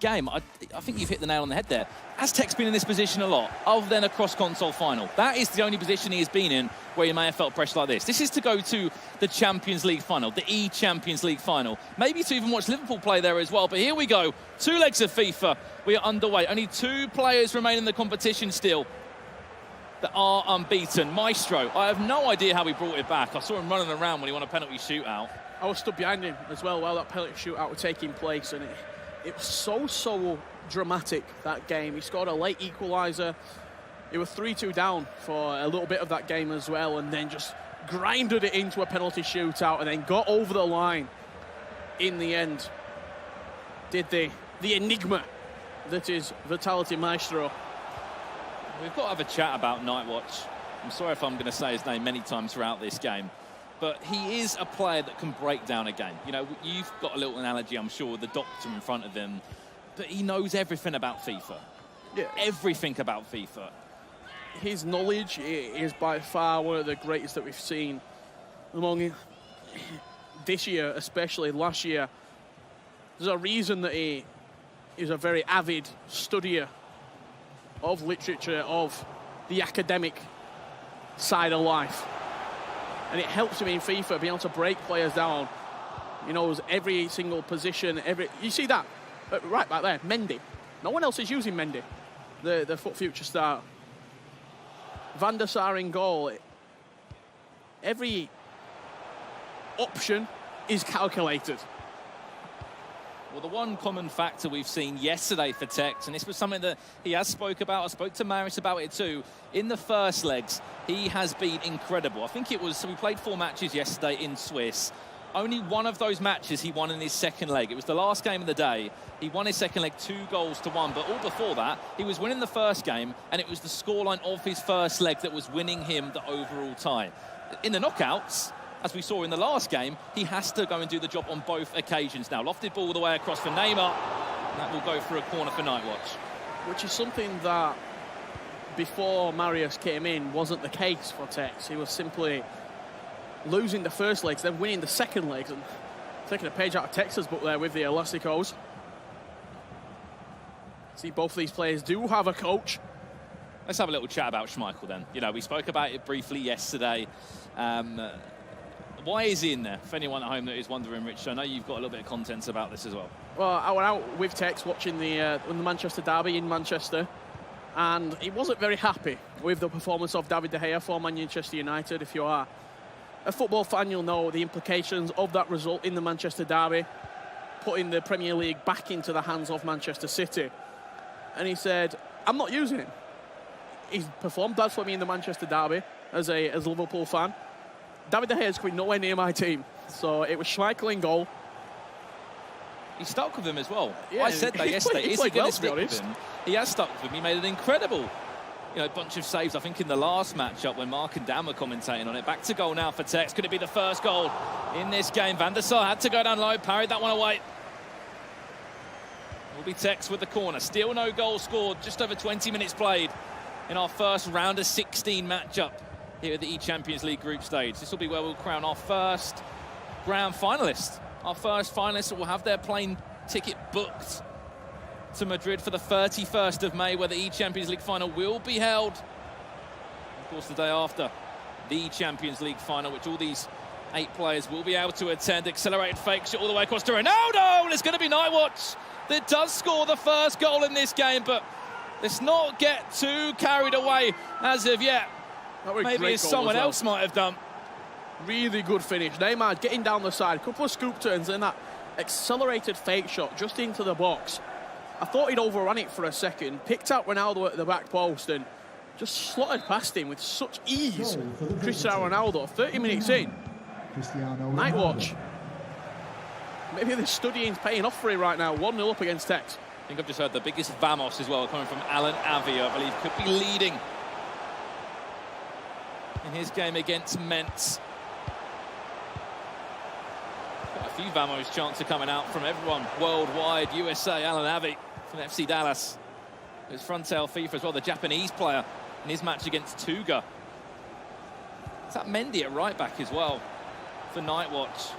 game, I think you've hit the nail on the head there. Has Tekks been in this position a lot, other than a cross-console final? That is the only position he has been in where he may have felt pressure like this. This is to go to the Champions League final, the eChampions League final. Maybe to even watch Liverpool play there as well. But here we go. 2 legs of FIFA. We are underway. Only 2 players remain in the competition still that are unbeaten. Maestro, I have no idea how he brought it back. I saw him running around when he won a penalty shootout. I was stood behind him as well while that penalty shootout was taking place, and it was so dramatic, that game. He scored a late equaliser. He was 3-2 down for a little bit of that game as well, and then just grinded it into a penalty shootout and then got over the line in the end. Did the enigma that is Vitality Maestro. We've got to have a chat about DrNightWatch. I'm sorry if I'm going to say his name many times throughout this game, but he is a player that can break down a game. You know, you've got a little analogy, I'm sure, with the doctor in front of him, but he knows everything about FIFA. Yeah. Everything about FIFA. His knowledge is by far one of the greatest that we've seen among this year, especially last year. There's a reason that he is a very avid studier of literature, of the academic side of life. And it helps him in FIFA, being able to break players down. He knows every single position, you see that? Right back there, Mendy. No one else is using Mendy, the FUT future star. Van der Sar in goal. Every option is calculated. Well, the one common factor we've seen yesterday for Tekks, and this was something that he has spoke about, I spoke to Maris about it too, in the first legs, he has been incredible. I think it was, so we played 4 matches yesterday in Swiss. Only one of those matches he won in his second leg. It was the last game of the day. He won his second leg 2-1, but all before that, he was winning the first game, and it was the scoreline of his first leg that was winning him the overall tie. In the knockouts, as we saw in the last game, he has to go and do the job on both occasions now. Lofted ball all the way across for Neymar. That will go for a corner for DrNightWatch. Which is something that, before Marius came in, wasn't the case for Tekks. He was simply losing the first legs, then winning the second legs, and taking a page out of Tekks' book there with the Elasticos. See, both of these players do have a coach. Let's have a little chat about Schmeichel then. You know, we spoke about it briefly yesterday. Why is he in there? For anyone at home that is wondering, Rich, I know you've got a little bit of content about this as well. Well, I went out with Tekks watching the Manchester derby in Manchester, and he wasn't very happy with the performance of David De Gea for Manchester United. If you are a football fan, you'll know the implications of that result in the Manchester derby, putting the Premier League back into the hands of Manchester City. And he said, I'm not using him. He's performed bad for me in the Manchester derby as a Liverpool fan. David De Gea is coming nowhere near my team. So it was Schmeichel in goal. He stuck with him as well. Yeah, I said that yesterday. He played well, to be honest. He has stuck with him. He made an incredible, bunch of saves, I think, in the last matchup when Mark and Dan were commentating on it. Back to goal now for Tekks. Could it be the first goal in this game? Van der Sar had to go down low, parried that one away. Will be Tekks with the corner. Still no goal scored. Just over 20 minutes played in our first round of 16 matchup here at the eChampions League group stage. This will be where we'll crown our first grand finalist. Our first finalists that will have their plane ticket booked to Madrid for the 31st of May, where the eChampions League final will be held. Of course, the day after the Champions League final, which all these 8 players will be able to attend. Accelerated fake shot all the way across to Ronaldo, and it's going to be DrNightWatch that does score the first goal in this game, but let's not get too carried away as of yet. Maybe as someone else might have done. Really good finish. Neymar getting down the side, a couple of scoop turns, and that accelerated fake shot just into the box. I thought he'd overrun it for a second, picked out Ronaldo at the back post and just slotted past him with such ease. Cristiano Ronaldo, 30 minutes in. DrNightWatch. Maybe the studying's paying off for it right now. 1-0 up against Tekks. I think I've just heard the biggest vamos as well, coming from Alan Avia, I believe, could be leading in his game against Mentz. Quite a few vamos chants are coming out from everyone worldwide. USA, Alan Avi from FC Dallas. There's Frontail FIFA as well, the Japanese player in his match against Tuga. Is that Mendy at right back as well for DrNightWatch?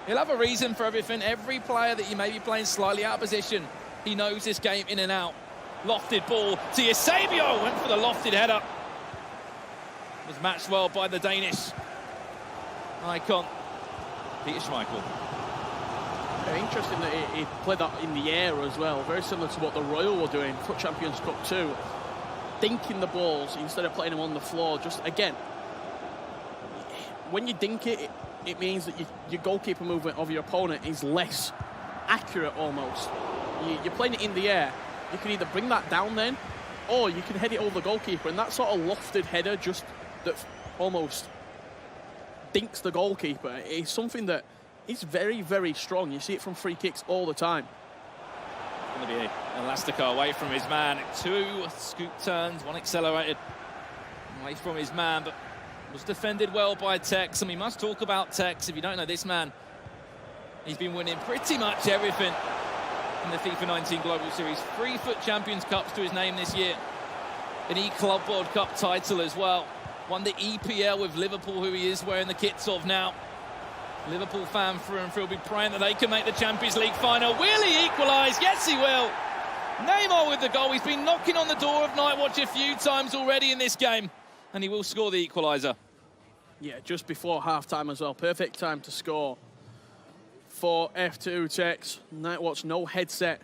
He'll have a reason for everything. Every player that you may be playing slightly out of position He knows this game in and out. Lofted ball to Eusebio. Went for the lofted header. Was matched well by the Danish icon, Peter Schmeichel. Very interesting that he played that in the air as well. Very similar to what the Royal were doing, FUT Champions Cup 2. Dinking the balls instead of playing them on the floor. Just, again, when you dink it, it means that your goalkeeper movement of your opponent is less accurate almost. You're playing it in the air. You can either bring that down then, or you can head it over the goalkeeper. And that sort of lofted header just that almost dinks the goalkeeper is something that is very, very strong. You see it from free kicks all the time. Going to be Elastico away from his man. 2 scoop turns, 1 accelerated away from his man, but was defended well by Tekks. And we must talk about Tekks. If you don't know this man, he's been winning pretty much everything in the FIFA 19 Global Series. 3 FUT Champions Cups to his name this year. An E-Club World Cup title as well. Won the EPL with Liverpool, who he is wearing the kits of now. Liverpool fan through and through will be praying that they can make the Champions League final. Will he equalise? Yes, he will. Neymar with the goal. He's been knocking on the door of DrNighTwatch a few times already in this game, and he will score the equaliser. Yeah, just before half-time as well. Perfect time to score for F2Tekks. DrNighTwatch, no headset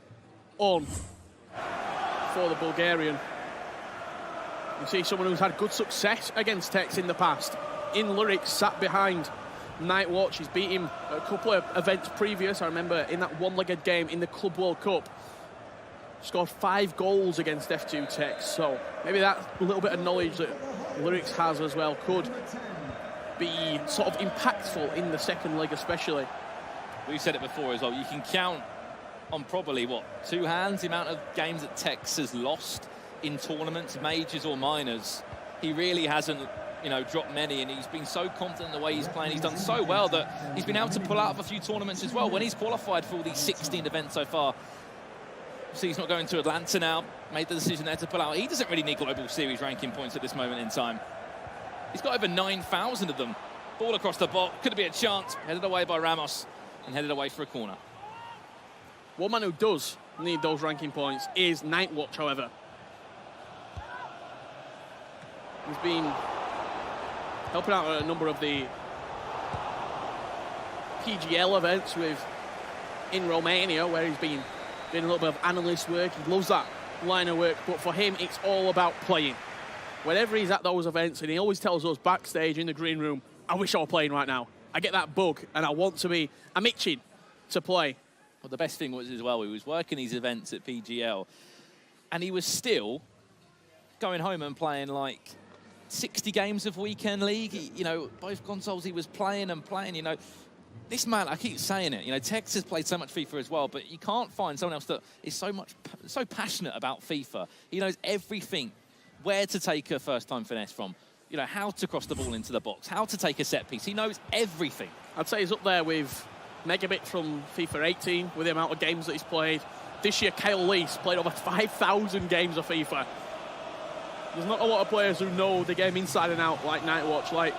on for the Bulgarian. You see someone who's had good success against Tekks in the past. In Lyrics, sat behind DrNighTwatch. He's beat him a couple of events previous. I remember in that one-legged game in the Club World Cup. Scored 5 goals against F2Tekks. So maybe that little bit of knowledge that Lyrics has as well could be sort of impactful in the second leg especially. We've said it before as well. You can count on probably, what, 2 hands the amount of games that Tekks has lost in tournaments, majors or minors. He really hasn't, you know, dropped many, and he's been so confident in the way he's playing. He's done so well that he's been able to pull out of a few tournaments as well when he's qualified for all these 16 events so far. See, he's not going to Atlanta now. Made the decision there to pull out. He doesn't really need Global Series ranking points at this moment in time. He's got over 9,000 of them. Ball across the box. Could be a chance. Headed away by Ramos and headed away for a corner. One man who does need those ranking points is DrNighTwatch, however. He's been helping out at a number of the PGL events in Romania, where he's been doing a little bit of analyst work. He loves that line of work, but for him, it's all about playing. Whenever he's at those events, and he always tells us backstage in the green room, I wish I were playing right now. I get that bug, and I'm itching to play. Well, the best thing was as well, he was working these events at PGL, and he was still going home and playing like 60 games of weekend league. You know, both consoles he was playing and playing. You know, this man, I keep saying it, you know, Tekks has played so much FIFA as well, but you can't find someone else that is so passionate about FIFA. He knows everything, where to take a first-time finesse from, you know, how to cross the ball into the box, how to take a set piece. He knows everything. I'd say he's up there with Megabit from FIFA 18 with the amount of games that he's played. This year, Kyle Lees played over 5,000 games of FIFA. There's not a lot of players who know the game inside and out like DrNighTwatch, like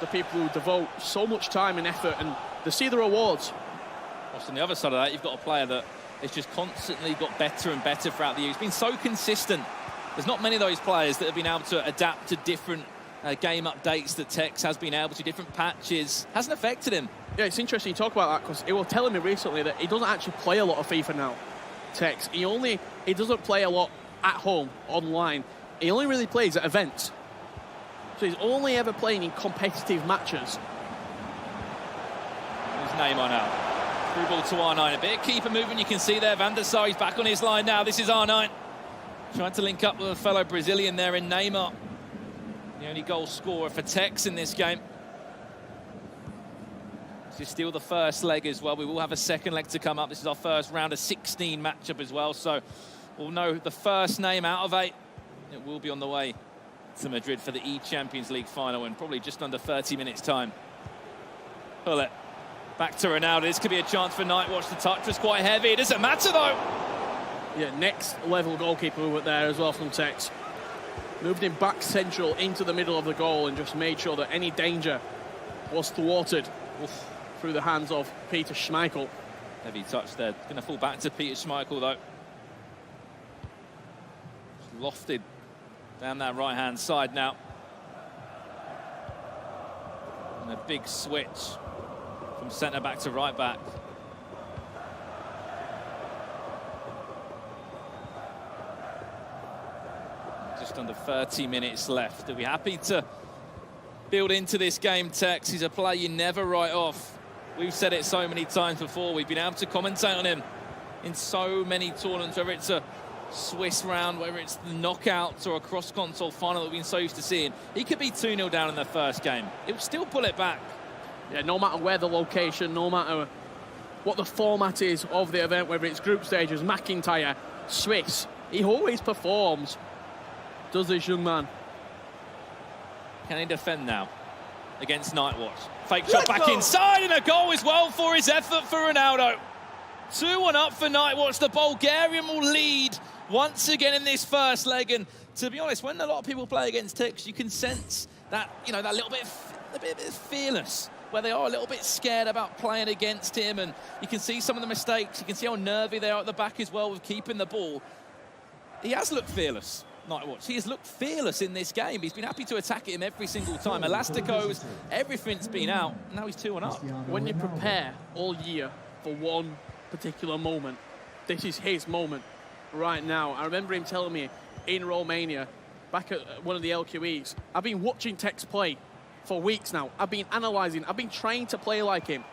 the people who devote so much time and effort, and they see the rewards. Whilst on the other side of that, you've got a player that has just constantly got better and better throughout the year. He's been so consistent. There's not many of those players that have been able to adapt to different game updates that Tekks has been able to, different patches. Hasn't affected him. Yeah, it's interesting you talk about that, because he was telling me recently that he doesn't actually play a lot of FIFA now, Tekks. He doesn't play a lot at home, online. He only really plays at events. So he's only ever playing in competitive matches. His Neymar now. Through ball to R9. A bit of keeper movement you can see there. Van der Sar, he's back on his line now. This is R9. Trying to link up with a fellow Brazilian there in Neymar. The only goal scorer for Tekks in this game. This is still the first leg as well. We will have a second leg to come up. This is our first round of 16 matchup as well. So we'll know the first name out of 8. It will be on the way to Madrid for the eChampions League final in probably just under 30 minutes time. Pull it. Back to Ronaldo. This could be a chance for DrNighTwatch. The touch was quite heavy. It doesn't matter though. Yeah, next level goalkeeper movement there as well from Tekks. Moved him back central into the middle of the goal and just made sure that any danger was thwarted through the hands of Peter Schmeichel. Heavy touch there. Going to fall back to Peter Schmeichel though. lofted down that right-hand side now. And a big switch from centre-back to right-back. Just under 30 minutes left. Are we happy to build into this game, Tekks? He's a player you never write off. We've said it so many times before. We've been able to commentate on him in so many tournaments, whether it's a Swiss round, whether it's the knockouts or a cross-console final that we've been so used to seeing. He could be 2-0 down in the first game. He'll still pull it back. Yeah, no matter where the location, no matter what the format is of the event, whether it's group stages, McIntyre, Swiss, he always performs, does this young man. Can he defend now against Nightwatch? Fake shot back inside, and a goal as well for his effort for Ronaldo. 2-1 up for Nightwatch. The Bulgarian will lead once again in this first leg. And to be honest, when a lot of people play against Tekks, you can sense that, you know, that little bit fearless, where they are a little bit scared about playing against him. And you can see some of the mistakes. You can see how nervy they are at the back as well with keeping the ball. He has looked fearless, Nightwatch. He has looked fearless in this game. He's been happy to attack him every single time. Elasticos, everything's been out. Now he's 2-1 up. When you prepare all year for one particular moment, this is his moment right now. I remember him telling me in Romania, back at one of the LQEs, I've been watching Tekks play for weeks now. I've been analysing. I've been trying to play like him.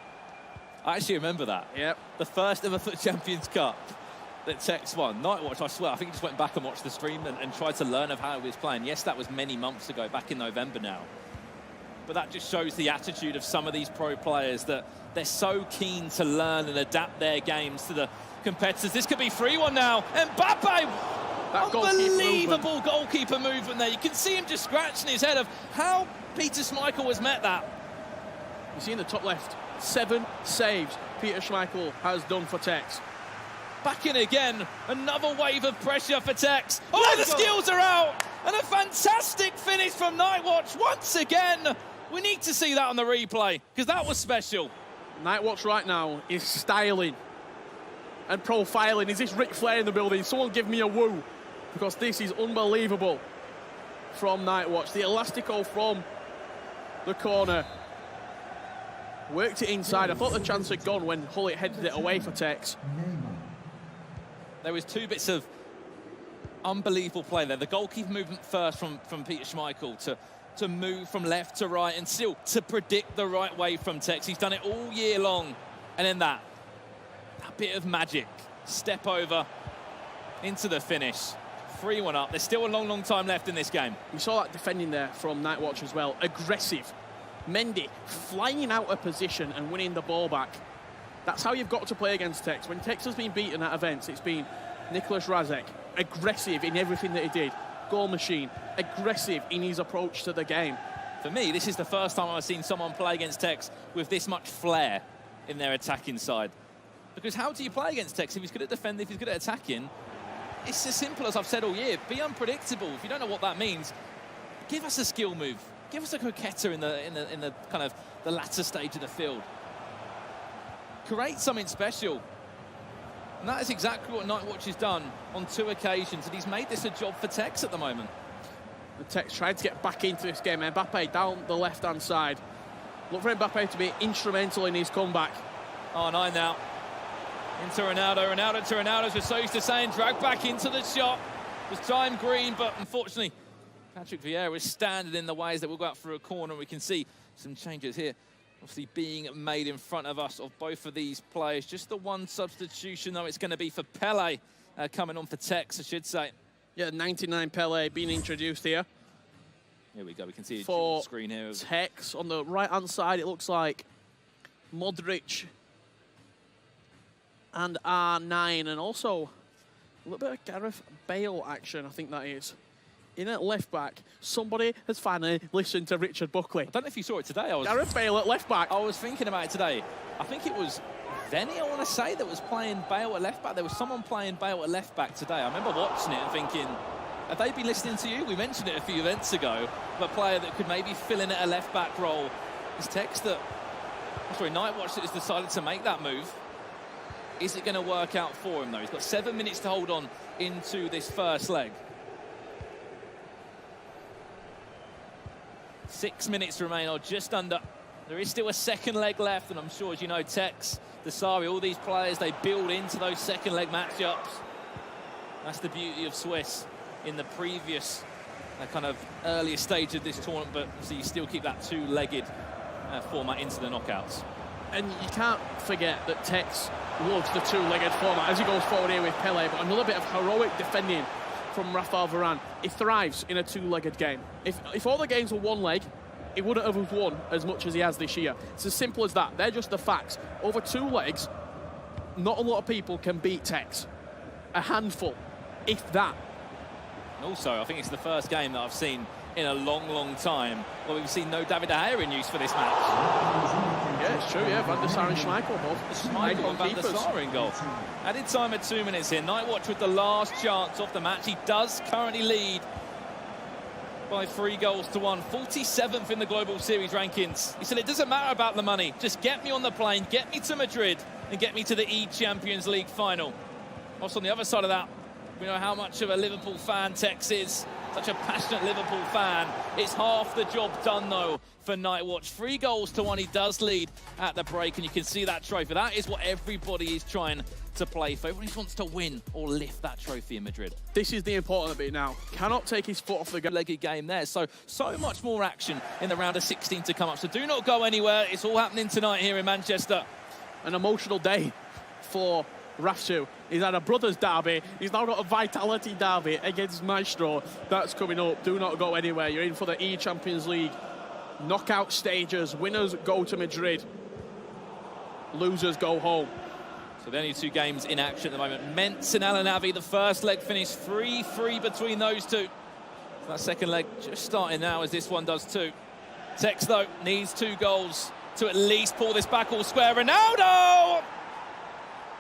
I actually remember that. Yep. The first ever F2Tekks Cup that Tekks won. Nightwatch, I swear, I think he just went back and watched the stream and tried to learn of how he was playing. Yes, that was many months ago, back in November now. But that just shows the attitude of some of these pro players, that they're so keen to learn and adapt their games to the competitors. This could be 3-1 now. Mbappe! That unbelievable goalkeeper movement there. You can see him just scratching his head of how Peter Schmeichel has met that. You see in the top left, 7 saves Peter Schmeichel has done for Tekks. Back in again, another wave of pressure for Tekks. Oh, the skills are out! And a fantastic finish from Nightwatch once again. We need to see that on the replay, because that was special. Nightwatch right now is styling and profiling. Is this Ric Flair in the building? Someone give me a woo, because this is unbelievable from Nightwatch. The elastico from the corner. Worked it inside. I thought the chance had gone when Hullet headed it away for Tekks. There was 2 bits of unbelievable play there. The goalkeeper movement first from Peter Schmeichel to move from left to right and still to predict the right way from Tekks. He's done it all year long. And then that bit of magic. Step over into the finish. 3-1 up. There's still a long, long time left in this game. We saw that defending there from Nightwatch as well. Aggressive. Mendy flying out of position and winning the ball back. That's how you've got to play against Tekks. When Tekks has been beaten at events, it's been Nicholas Razek, aggressive in everything that he did. Goal machine, aggressive in his approach to the game. For me, this is the first time I've seen someone play against Tekks with this much flair in their attacking side. Because how do you play against Tekks? If he's good at defending, if he's good at attacking, it's as simple as I've said all year. Be unpredictable. If you don't know what that means, give us a skill move. Give us a coquetter in the kind of the latter stage of the field. Create something special. And that is exactly what Nightwatch has done on 2 occasions, and he's made this a job for Tekks at the moment. The Tekks tried to get back into this game. Mbappe down the left-hand side. Look for Mbappe to be instrumental in his comeback. R9 now. Into Ronaldo. Ronaldo to Ronaldo, as we're so used to saying. Dragged back into the shot. It was time green, but unfortunately, Patrick Vieira was standing in the way as that we'll go out for a corner. We can see some changes here, obviously being made in front of us of both of these players. Just the one substitution, though, it's going to be for Pele coming on for Tekks, I should say. Yeah, 99 Pele being introduced here. Here we go. We can see for the screen here. Tekks on the right-hand side, it looks like Modric and R9, and also a little bit of Gareth Bale action, I think that is. In at left-back, somebody has finally listened to Richard Buckley. I don't know if you saw it today. Gareth Bale at left-back. I was thinking about it today. I think it was Venny, I want to say, that was playing Bale at left-back. There was someone playing Bale at left-back today. I remember watching it and thinking, have they been listening to you? We mentioned it a few events ago, of a player that could maybe fill in at a left-back role. It's Tekks that, Nightwatch that has decided to make that move. Is it going to work out for him, though? He's got 7 minutes to hold on into this first leg. 6 minutes remain, or just under. There is still a second leg left, and I'm sure, as you know, Tekks, Dasari, all these players, they build into those second leg matchups. That's the beauty of Swiss in the previous kind of earlier stage of this tournament, but so you still keep that two-legged format into the knockouts. And you can't forget that Tekks loves the two-legged format as he goes forward here with Pele, but another bit of heroic defending from Rafael Varane. He thrives in a two-legged game. If all the games were one leg, he wouldn't have won as much as he has this year. It's as simple as that. They're just the facts. Over two legs, not a lot of people can beat Tekks. A handful, if that. And also, I think it's the first game that I've seen in a long, long time where we've seen no David De Gea in use for this match. Yeah, it's true, yeah. Van der Sar and Schmeichel both. Schmeichel and Van der Sar in goal. Added time at 2 minutes here. DrNighTwatch with the last chance of the match. He does currently lead by 3-1, 47th in the Global Series rankings. He said, it doesn't matter about the money. Just get me on the plane, get me to Madrid, and get me to the eChampions League final. Also, on the other side of that, we know how much of a Liverpool fan Tekks is. Such a passionate Liverpool fan. It's half the job done, though, for DrNighTwatch. 3-1. He does lead at the break, and you can see that trophy. That is what everybody is trying to play for. Everybody wants to win or lift that trophy in Madrid. This is the important bit now. Cannot take his foot off the gas. Legged game there. So much more action in the round of 16 to come up. So do not go anywhere. It's all happening tonight here in Manchester. An emotional day for Rafsu. He's had a brothers derby. He's now got a vitality derby against Maestro. That's coming up. Do not go anywhere. You're in for the eChampions League knockout stages. Winners go to Madrid. Losers go home. So the only two games in action at the moment. Mentz and Al Navi, the first leg finished 3-3 between those two. So that second leg just starting now as this one does too. Tekks, though, needs 2 goals to at least pull this back all square. Ronaldo!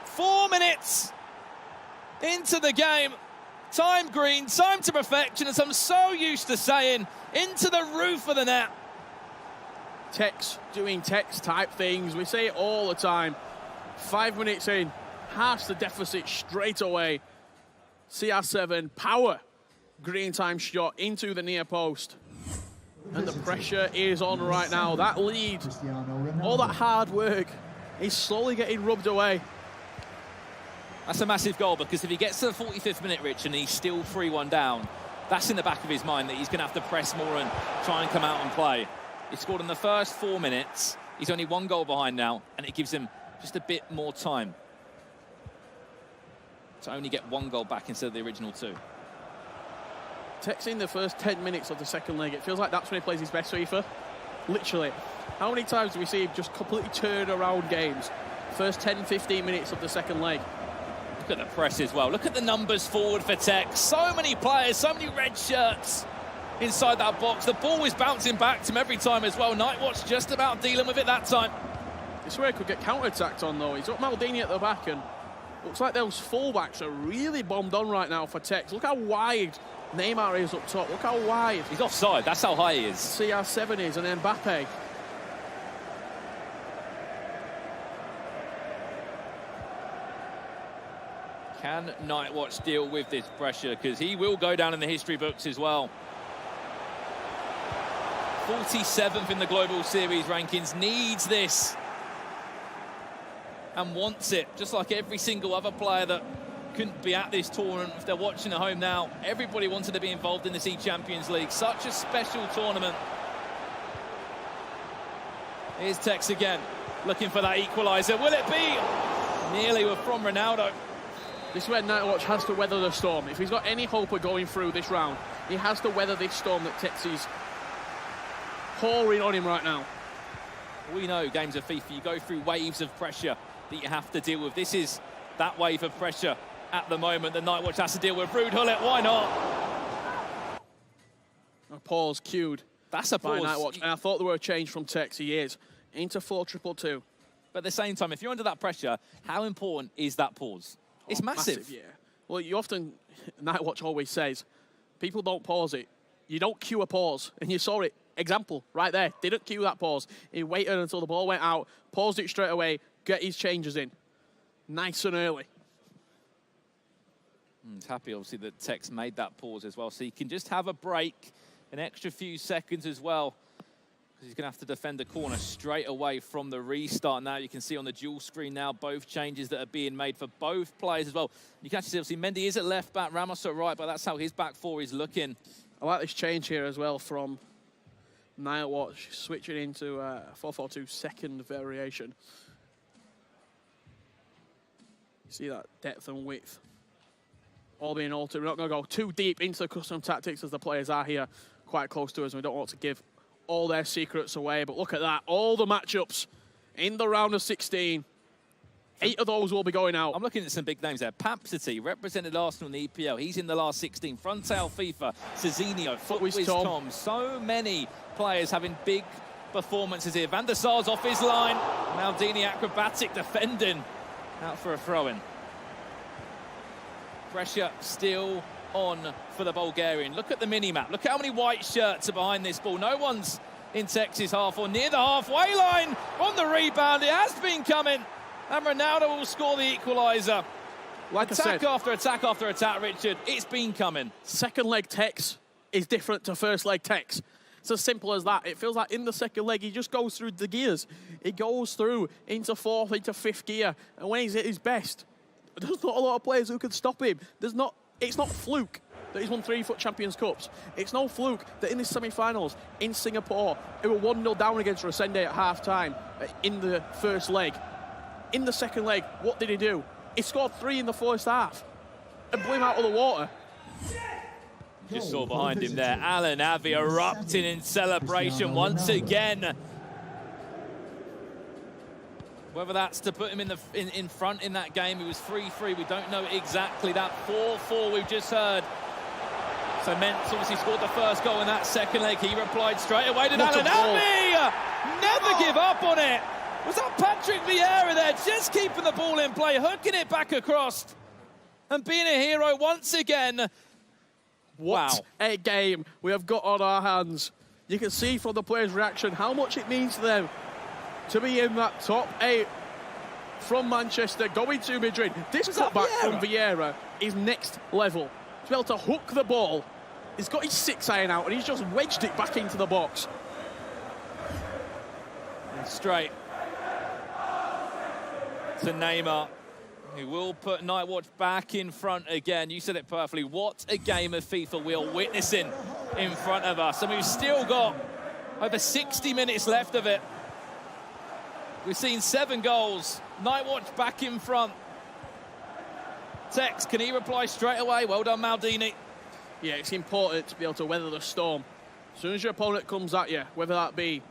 4 minutes into the game. Time green, time to perfection, as I'm so used to saying, into the roof of the net. Tekks doing Tekks type things. We say it all the time. 5 minutes in, halves the deficit straight away. CR7, power, green time shot into the near post. And the pressure is on right now. That lead, all that hard work is slowly getting rubbed away. That's a massive goal, because if he gets to the 45th minute, Rich, and he's still 3-1 down, that's in the back of his mind that he's going to have to press more and try and come out and play. He scored in the first 4 minutes. He's only 1 goal behind now, and it gives him just a bit more time to only get 1 goal back instead of the original 2. Tekks in the first 10 minutes of the second leg. It feels like that's when he plays his best FIFA. Literally. How many times do we see him just completely turn around games? First 10, 15 minutes of the second leg. Look at the press as well. Look at the numbers forward for Tekks. So many players, so many red shirts inside that box. The ball is bouncing back to him every time as well. DrNighTwatch just about dealing with it that time. This is where he could get counter-attacked on, though. He's got Maldini at the back, and looks like those fullbacks are really bombed on right now for Tekks. Look how wide Neymar is up top. Look how wide. He's offside. That's how high he is. CR7 is, and Mbappe. Can DrNighTwatch deal with this pressure? Because he will go down in the history books as well. 47th in the Global Series rankings, needs this and wants it, just like every single other player that couldn't be at this tournament. If they're watching at home now, everybody wanted to be involved in this eChampions League. Such a special tournament. Here's Tekks again, looking for that equaliser. Will it be? Nearly from Ronaldo. This is where DrNighTwatch has to weather the storm. If he's got any hope of going through this round, he has to weather this storm that Tekks is pouring on him right now. We know games of FIFA, you go through waves of pressure that you have to deal with. This is that wave of pressure at the moment that DrNighTwatch has to deal with. Ruud Gullit, why not? A pause cued. That's a pause. By DrNighTwatch. And I thought there were a change from Tekks. He is into 4-2-2. But at the same time, if you're under that pressure, how important is that pause? It's massive. Yeah. Well, you often, DrNighTwatch always says, people don't pause it. You don't cue a pause. And you saw it. Example, right there. Didn't cue that pause. He waited until the ball went out, paused it straight away, get his changes in. Nice and early. He's happy, obviously, that Tekks made that pause as well. So he can just have a break, an extra few seconds as well. He's going to have to defend the corner straight away from the restart. Now you can see on the dual screen now both changes that are being made for both players as well. You can actually see Mendy is at left back, Ramos at right, but that's how his back four is looking. I like this change here as well from DrNighTwatch, switching into 4-4-2 second variation. You see that depth and width all being altered. We're not going to go too deep into the custom tactics as the players are here quite close to us, and we don't want to give all their secrets away. But look at that, all the matchups in the round of 16. 8 of those will be going out. I'm looking at some big names there. Papsity represented Arsenal in the EPL. He's in the last 16. Frontail FIFA, Cezinio, Footwiz Tom. So many players having big performances here. Van der Sar's off his line. Maldini acrobatic defending. Out for a throw-in. Pressure still on for the Bulgarian. Look at the mini-map. Look at how many white shirts are behind this ball. No one's in Tekks' half or near the halfway line. On the rebound, it has been coming. And Ronaldo will score the equaliser. Like attack I said, after attack after attack, Richard. It's been coming. Second leg Tekks is different to first leg Tekks. It's as simple as that. It feels like in the second leg, he just goes through the gears. He goes through into fourth, into fifth gear. And when he's at his best, there's not a lot of players who can stop him. It's not fluke that he's won 3 FUT Champions Cups. It's no fluke that in the semi-finals in Singapore, they were 1-0 down against Rosende at half-time in the first leg. In the second leg, what did he do? He scored 3 in the first half and blew him out of the water. Just saw behind him there, Alan Avi erupting in celebration once again. Whether that's to put him in front in that game, he was 3-3. We don't know exactly. That 4-4 we've just heard. So Mentz obviously scored the first goal in that second leg. He replied straight away to Alan Avi. Never give up on it. Was that Patrick Vieira there, just keeping the ball in play, hooking it back across, and being a hero once again. What a game we have got on our hands. You can see from the players' reaction how much it means to them to be in that top 8 from Manchester, going to Madrid. This cutback from Vieira is next level. To be able to hook the ball, he's got his 6-iron out and he's just wedged it back into the box. And straight to Neymar, who will put DrNighTwatch back in front again. You said it perfectly. What a game of FIFA we are witnessing in front of us. And we've still got over 60 minutes left of it. We've seen 7 goals. DrNighTwatch back in front. Tekks, can he reply straight away? Well done, Maldini. Yeah, it's important to be able to weather the storm. As soon as your opponent comes at you, whether that be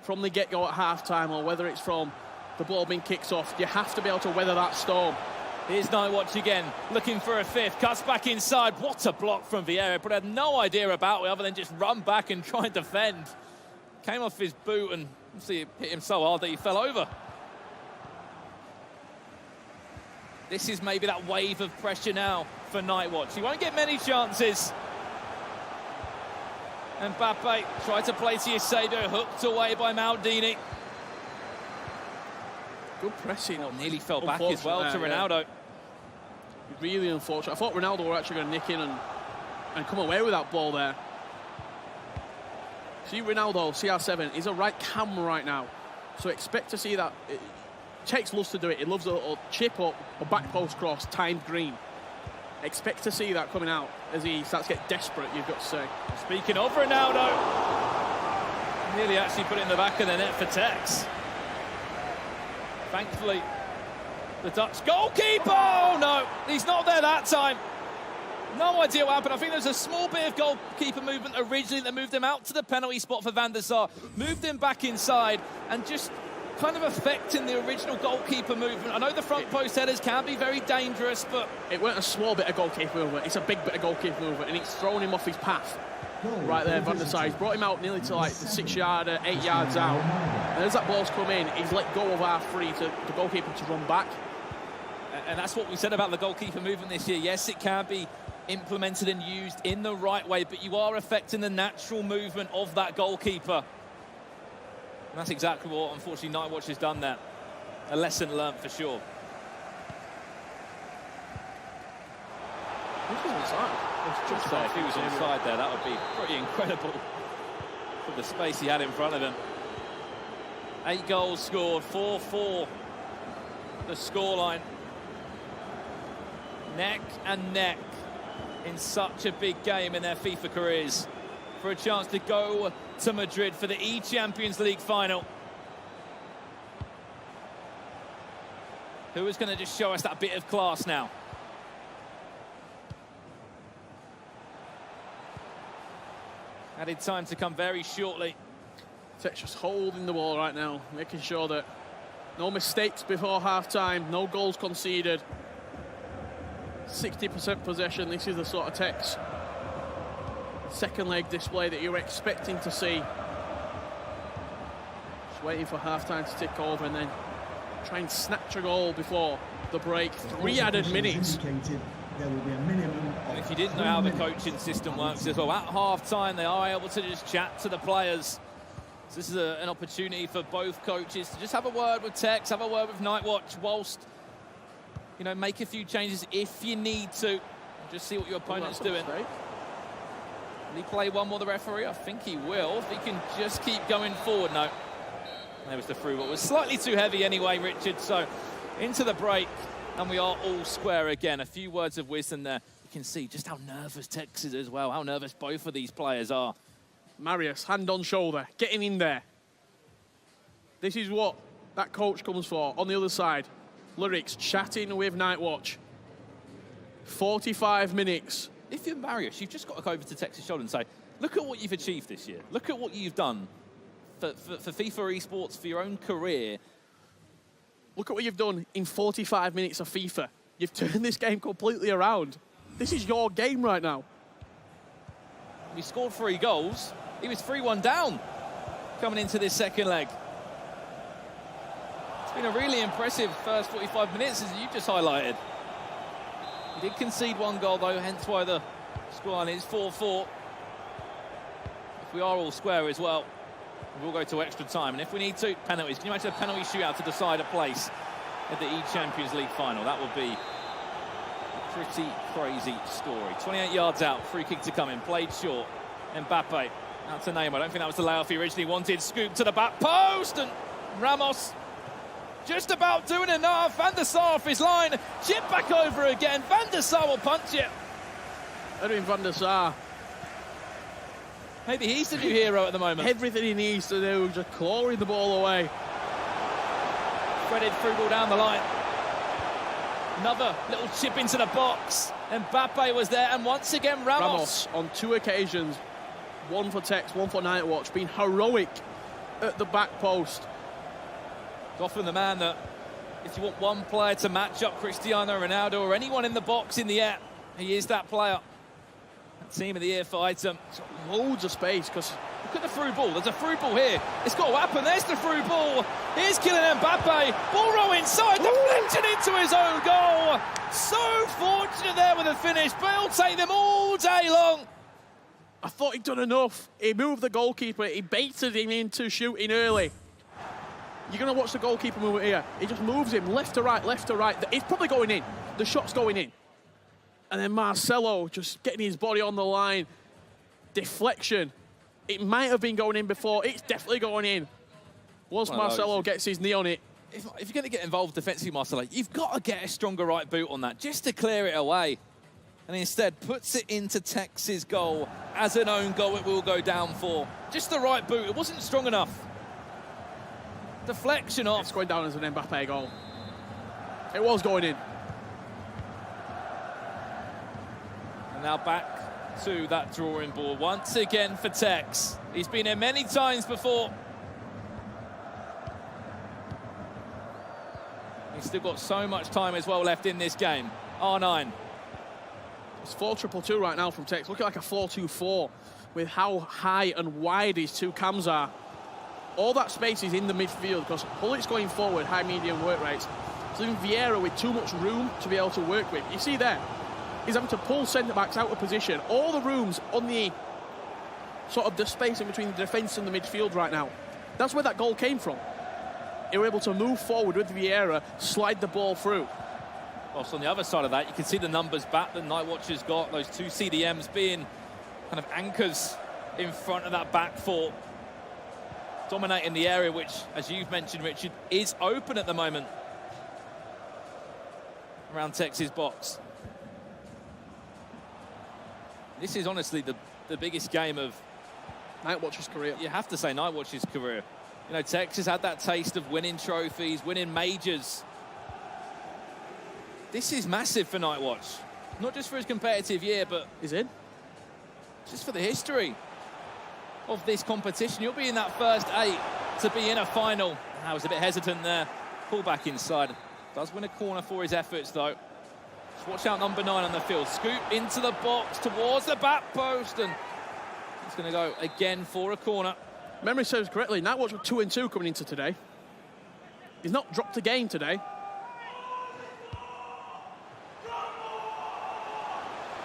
from the get-go at half-time or whether it's from the ball being kicked off, you have to be able to weather that storm. Here's DrNighTwatch again, looking for a 5th, cuts back inside. What a block from Vieira, but had no idea about it other than just run back and try and defend. Came off his boot and see it hit him so hard that he fell over. This is maybe that wave of pressure now for DrNighTwatch. He won't get many chances. And Mbappe tried to play to Eusebio, hooked away by Maldini. Good pressing. Nearly fell back as well to Ronaldo. Yeah. Really unfortunate. I thought Ronaldo were actually going to nick in and come away with that ball there. See Ronaldo, CR7, he's a right cam right now. So expect to see that. Tekks loves to do it. He loves a chip up, a back post cross, timed green. Expect to see that coming out as he starts to get desperate, you've got to say. Speaking of Ronaldo, nearly actually put it in the back of the net for Tekks. Thankfully, the Dutch goalkeeper, oh no, he's not there that time. No idea what happened. I think there was a small bit of goalkeeper movement originally that moved him out to the penalty spot for Van der Sar, moved him back inside and just kind of affecting the original goalkeeper movement. I know the front post headers can be very dangerous, but it weren't a small bit of goalkeeper movement, it's a big bit of goalkeeper movement, and it's thrown him off his path. Right there, Van der Sar. He's brought him out nearly to like the 6-yarder, 8 yards out. And as that ball's come in, he's let go of R3 to the goalkeeper to run back. And that's what we said about the goalkeeper movement this year. Yes, it can be implemented and used in the right way, but you are affecting the natural movement of that goalkeeper. And that's exactly what, unfortunately, DrNighTwatch has done there. A lesson learned for sure. Who's onside? If he was onside there, that would be pretty incredible for the space he had in front of him. 8 goals scored, 4-4 the scoreline. Neck and neck in such a big game in their FIFA careers for a chance to go to Madrid for the eChampions League final. Who is going to just show us that bit of class now? Added time to come very shortly. Tekks just holding the ball right now, making sure that no mistakes before half-time, no goals conceded. 60% possession. This is the sort of Tekks second leg display that you're expecting to see. Just waiting for half-time to tick over and then try and snatch a goal before the break. 3 added minutes. There will be a minimum of and if you didn't know how the coaching system works as well, at half-time they are able to just chat to the players. So this is an opportunity for both coaches to just have a word with Tekks, have a word with NightWatch, whilst, you know, make a few changes if you need to. And just see what your opponent's doing. Will he play one more, the referee? I think he will, if he can just keep going forward. No. There was the through, but it was slightly too heavy anyway, Richard. So into the break, and we are all square again. A few words of wisdom there. You can see just how nervous Tekks is as well, how nervous both of these players are. Marius, hand on shoulder, getting in there. This is what that coach comes for. On the other side, Lyrics chatting with NightWatch. 45 minutes. If you're Marius, you've just got to go over to Tekks' shoulder and say, look at what you've achieved this year. Look at what you've done for FIFA esports, for your own career. Look at what you've done in 45 minutes of FIFA. You've turned this game completely around. This is your game right now. He scored 3 goals. He was 3-1 down coming into this second leg. It's been a really impressive first 45 minutes, as you just highlighted. He did concede 1 goal, though, hence why the scoreline is 4-4. If we are all square as well, we'll go to extra time. And if we need to, penalties. Can you imagine a penalty shootout to decide a place at the eChampions League final? That would be a pretty crazy story. 28 yards out, free kick to come in, played short. Mbappe, out to Neymar. I don't think that was the layoff he originally wanted. Scoop to the back post, and Ramos just about doing enough. Van der Sar off his line, chip back over again. Van der Sar will punch it. Edwin Van der Sar. Maybe he's the new hero at the moment. Everything he needs to do, just clawing the ball away. Threaded through ball down the line. Another little chip into the box. Mbappe was there, and once again Ramos. On 2 occasions, one for Tekks, one for NightWatch, being heroic at the back post. It's often the man that, if you want one player to match up Cristiano Ronaldo or anyone in the box in the air, he is that player. Team of the year for item. Loads of space, because look at the through ball. There's a through ball here. It's got to happen. There's the through ball. Here's Kylian Mbappe. Ball row inside, deflected into his own goal. So fortunate there with the finish, but he'll take them all day long. I thought he'd done enough. He moved the goalkeeper. He baited him into shooting early. You're going to watch the goalkeeper move it here. He just moves him left to right, left to right. It's probably going in. The shot's going in. And then Marcelo just getting his body on the line. Deflection. It might have been going in before. It's definitely going in. Once Marcelo gets his knee on it. If you're going to get involved defensively, Marcelo, you've got to get a stronger right boot on that just to clear it away. And instead puts it into Tekks' goal. As an own goal, it will go down for. Just the right boot. It wasn't strong enough. Deflection off. It's going down as an Mbappe goal. It was going in. And now back to that drawing board once again for Tekks. He's been here many times before. He's still got so much time as well left in this game. R9. It's 4-2-2 right now from Tekks. Looking like a 4-2-4 with how high and wide his 2 cams are. All that space is in the midfield because Hullit's going forward, high medium work rates. So even Vieira with too much room to be able to work with. You see there, he's having to pull centre-backs out of position. All the rooms on the sort of the space in between the defence and the midfield right now. That's where that goal came from. They were able to move forward with Vieira, slide the ball through. Whilst on the other side of that, you can see the numbers back that NightWatch has got. Those 2 CDMs being kind of anchors in front of that back 4. dominating the area, which, as you've mentioned, Richard, is open at the moment around Tekks' box. This is honestly the biggest game of Nightwatch's career. You have to say Nightwatch's career. You know, Tekks has had that taste of winning trophies, winning majors. This is massive for Nightwatch. Not just for his competitive year, but He's in. just for the history of this competition. You'll be in that first 8 to be in a final. I was a bit hesitant there. Pull back inside. Does win a corner for his efforts, though. Just watch out number 9 on the field. Scoop into the box towards the back post, and he's going to go again for a corner. Memory serves correctly, Nightwatch were 2-2 coming into today. He's not dropped a game today.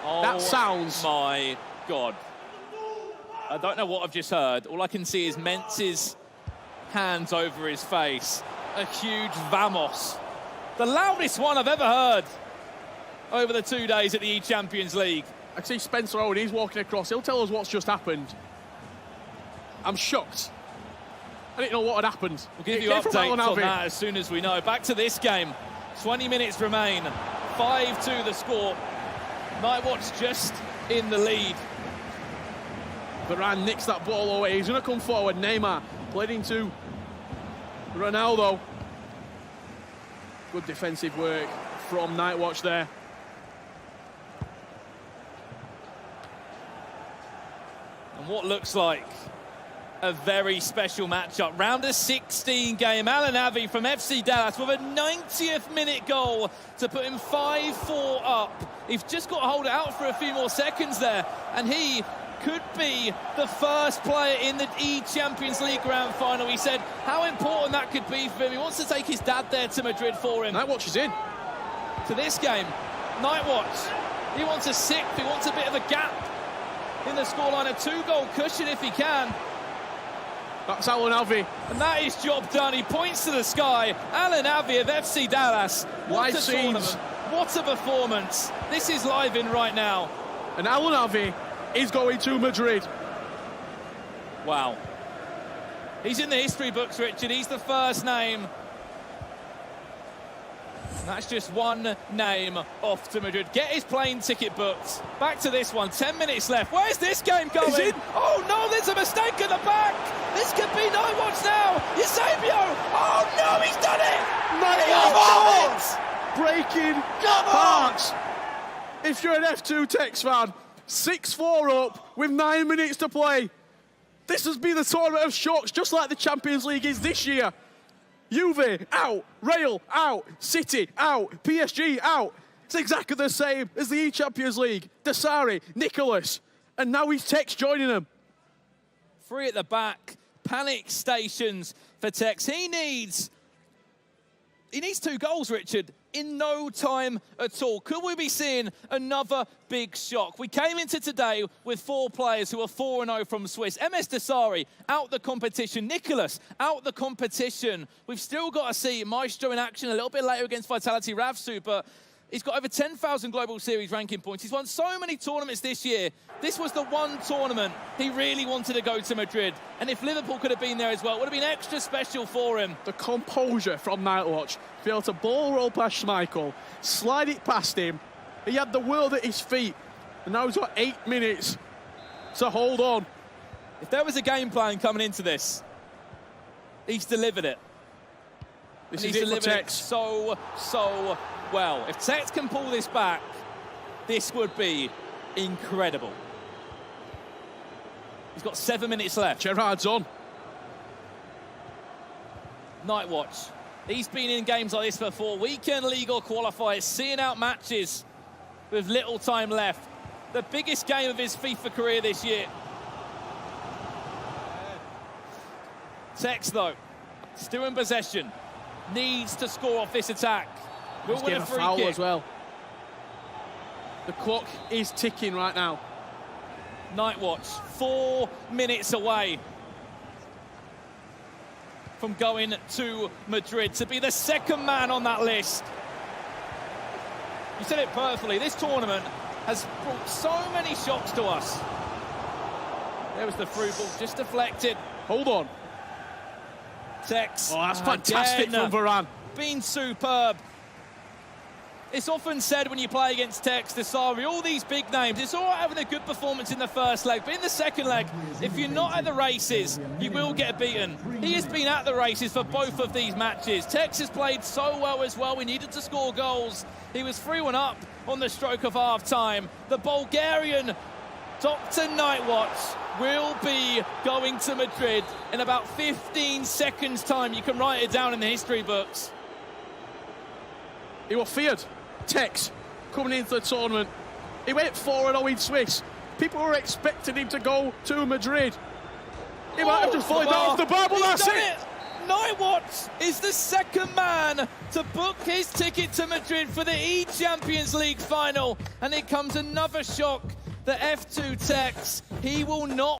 Oh, that sounds... my God. I don't know what I've just heard. All I can see is Mentz's hands over his face. A huge vamos. The loudest one I've ever heard over the 2 days at the eChampions League. I see Spencer Owen, he's walking across. He'll tell us what's just happened. I'm shocked. I didn't know what had happened. We'll give you updates on that as soon as we know. Back to this game. 20 minutes remain. 5-2 the score. Nightwatch just in the lead. Varane nicks that ball away. He's going to come forward. Neymar played into Ronaldo. Good defensive work from Nightwatch there. And what looks like a very special matchup. Round of 16 game. Alan Avi from FC Dallas with a 90th minute goal to put him 5-4 up. He's just got to hold it out for a few more seconds there, and he could be the first player in the eChampions League grand final. He said how important that could be for him. He wants to take his dad there to Madrid for him. Nightwatch is in. To this game, Nightwatch, he wants a 6th, he wants a bit of a gap in the scoreline, a 2-goal cushion if he can. That's Alan Avi. And that is job done. He points to the sky. Alan Avi of FC Dallas. What Live a tournament. scenes. What a performance. This is live in right now. And Alan Avi is going to Madrid. Wow. He's in the history books, Richard. He's the first name. And that's just one name off to Madrid. Get his plane ticket booked. Back to this one. 10 minutes left. Where's this game going? Is it? Oh, no, there's a mistake at the back. This could be Nightwatch now. Eusebio. Oh, no, he's done it. Nightwatch breaking hearts. If you're an F2Tekks fan, 6-4 up with 9 minutes to play. This has been the tournament of shocks, just like the Champions League is this year. Juve out, Real out, City out, PSG out. It's exactly the same as the eChampions League. Desari, Nicholas, and now he's Tekks joining them. 3 at the back, panic stations for Tekks. He needs 2 goals, Richard, in no time at all. Could we be seeing another big shock? We came into today with 4 players who are 4-0 from Swiss. MS Desari out the competition. Nicholas out the competition. We've still got to see Maestro in action a little bit later against Vitality Ravsu, but he's got over 10,000 Global Series ranking points. He's won so many tournaments this year. This was the one tournament he really wanted to go to Madrid. And if Liverpool could have been there as well, it would have been extra special for him. The composure from Nightwatch. Be able to ball roll past Schmeichel, slide it past him. He had the world at his feet. And now he's got 8 minutes to hold on. If there was a game plan coming into this, he's delivered it. This is it for Tekks. So well. If Tekks can pull this back, this would be incredible. He's got 7 minutes left. Gerrard's on. Nightwatch. He's been in games like this before. Weekend league or qualifiers, seeing out matches with little time left. The biggest game of his FIFA career this year. Tekks, though, still in possession. Needs to score off this attack. Will win a free foul kick as well. The clock is ticking right now. Nightwatch, 4 minutes away from going to Madrid to be the second man on that list. You said it perfectly. This tournament has brought so many shocks to us. There was the through ball, just deflected. Hold on. Tekks. Oh, that's fantastic again, from Varane. Been superb. It's often said when you play against Tekks, Desari, all these big names, it's all right having a good performance in the first leg, but in the second leg, if you're not at the races, you will get beaten. He has been at the races for both of these matches. Tekks has played so well as well. We needed to score goals. He was 3-1 up on the stroke of half-time. The Bulgarian DrNighTwatch will be going to Madrid in about 15 seconds' time. You can write it down in the history books. He was feared. Tekks coming into the tournament. He went 4-0 in Swiss. People were expecting him to go to Madrid. He might have just fallen down off the bar, but that's it. DrNighTwatch is the second man to book his ticket to Madrid for the eChampions League final. And here comes another shock. The F2Tekks, he will not